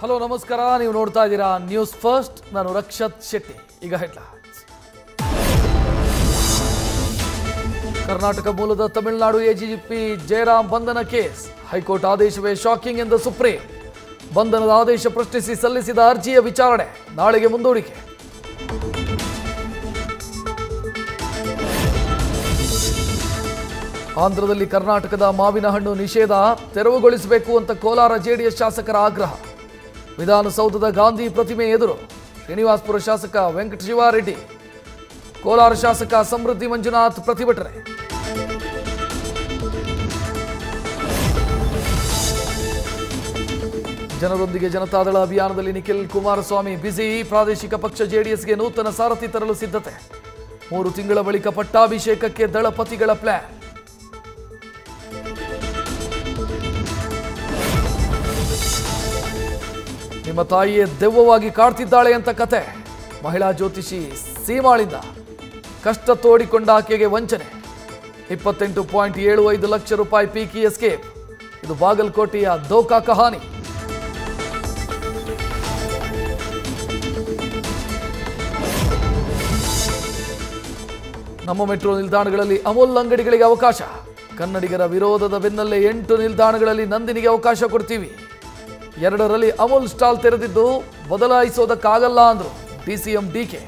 Hello ನಮಸ್ಕಾರ, ನೀವು ನೋಡ್ತಾ ಇದ್ದೀರಾ ನ್ಯೂಸ್ ಫಸ್ಟ್. ನಾನು ರಕ್ಷತ್ ಶೆಟ್ಟಿ. ಈಗ ಹೆಡ್ಲೈನ್ಸ್. ಕರ್ನಾಟಕ ಮೂಲದ ತಮಿಳುನಾಡು ಎಜಿಪಿ ಜಯರಾಮ್ ಬಂಧನ ಕೇಸ್. ಹೈಕೋರ್ಟ್ ಆದೇಶವೇ ಶಾಕಿಂಗ್ ಎಂದ ಸುಪ್ರೀಂ. ಬಂಧನದ ಆದೇಶ ಪ್ರಶ್ನಿಸಿ ಸಲ್ಲಿಸಿದ ಅರ್ಜಿಯ ವಿಚಾರಣೆ ನಾಳೆಗೆ ಮುಂದೂಡಿಕೆ. ಆಂಧ್ರದಲ್ಲಿ ಕರ್ನಾಟಕದ ಮಾವಿನ ಹಣ್ಣು ನಿಷೇಧ ತೆರವುಗೊಳಿಸಬೇಕು ಅಂತ ಕೋಲಾರ ಜೆಡಿಎಸ್ ಶಾಸಕರ ಆಗ್ರಹ. ವಿಧಾನಸೌಧದ ಗಾಂಧಿ ಪ್ರತಿಮೆ ಎದುರು ಶ್ರೀನಿವಾಸಪುರ ಶಾಸಕ ವೆಂಕಟ ಶಿವಾರೆಡ್ಡಿ, ಕೋಲಾರ ಶಾಸಕ ಸಮೃದ್ಧಿ ಮಂಜುನಾಥ್ ಪ್ರತಿಭಟನೆ. ಜನರೊಂದಿಗೆ ಜನತಾದಳ ಅಭಿಯಾನದಲ್ಲಿ ನಿಖಿಲ್ ಕುಮಾರಸ್ವಾಮಿ ಬ್ಯುಸಿ. ಪ್ರಾದೇಶಿಕ ಪಕ್ಷ ಜೆಡಿಎಸ್ಗೆ ನೂತನ ಸಾರಥಿ ತರಲು ಸಿದ್ಧತೆ. 3 ತಿಂಗಳ ಬಳಿಕ ಪಟ್ಟಾಭಿಷೇಕಕ್ಕೆ ದಳಪತಿಗಳ ಪ್ಲಾನ್. ನಿಮ್ಮ ತಾಯಿಯೇ ದೆವ್ವವಾಗಿ ಕಾಡ್ತಿದ್ದಾಳೆ ಅಂತ ಕತೆ. ಮಹಿಳಾ ಜ್ಯೋತಿಷಿ ಸೀಮಾಳಿಂದ ಕಷ್ಟ ತೋಡಿಕೊಂಡ ಆಕೆಗೆ ವಂಚನೆ. 28.75 ಲಕ್ಷ ರೂಪಾಯಿ ಪೀಕಿ ಎಸ್ಕೇಪ್. ಇದು ಬಾಗಲಕೋಟೆಯ ದೋಖಾ ಕಹಾನಿ. ನಮ್ಮ ಮೆಟ್ರೋ ನಿಲ್ದಾಣಗಳಲ್ಲಿ ಅಮೂಲ್ ಅಂಗಡಿಗಳಿಗೆ ಅವಕಾಶ. ಕನ್ನಡಿಗರ ವಿರೋಧದ ಬೆನ್ನಲ್ಲೇ 8 ನಿಲ್ದಾಣಗಳಲ್ಲಿ ನಂದಿನಿಗೆ ಅವಕಾಶ ಕೊಡ್ತೀವಿ. 2ರಲ್ಲಿ ಅಮೂಲ್ ಸ್ಟಾಲ್ ತೆರೆದಿದ್ದು ಬದಲಾಯಿಸೋದಕ್ಕಾಗಲ್ಲ ಅಂದ್ರು ಡಿಸಿಎಂ ಡಿಕೆ.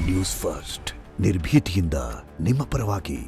ನ್ಯೂಸ್ ಫಸ್ಟ್, ನಿರ್ಭೀತಿಯಿಂದ ನಿಮ್ಮ ಪರವಾಗಿ.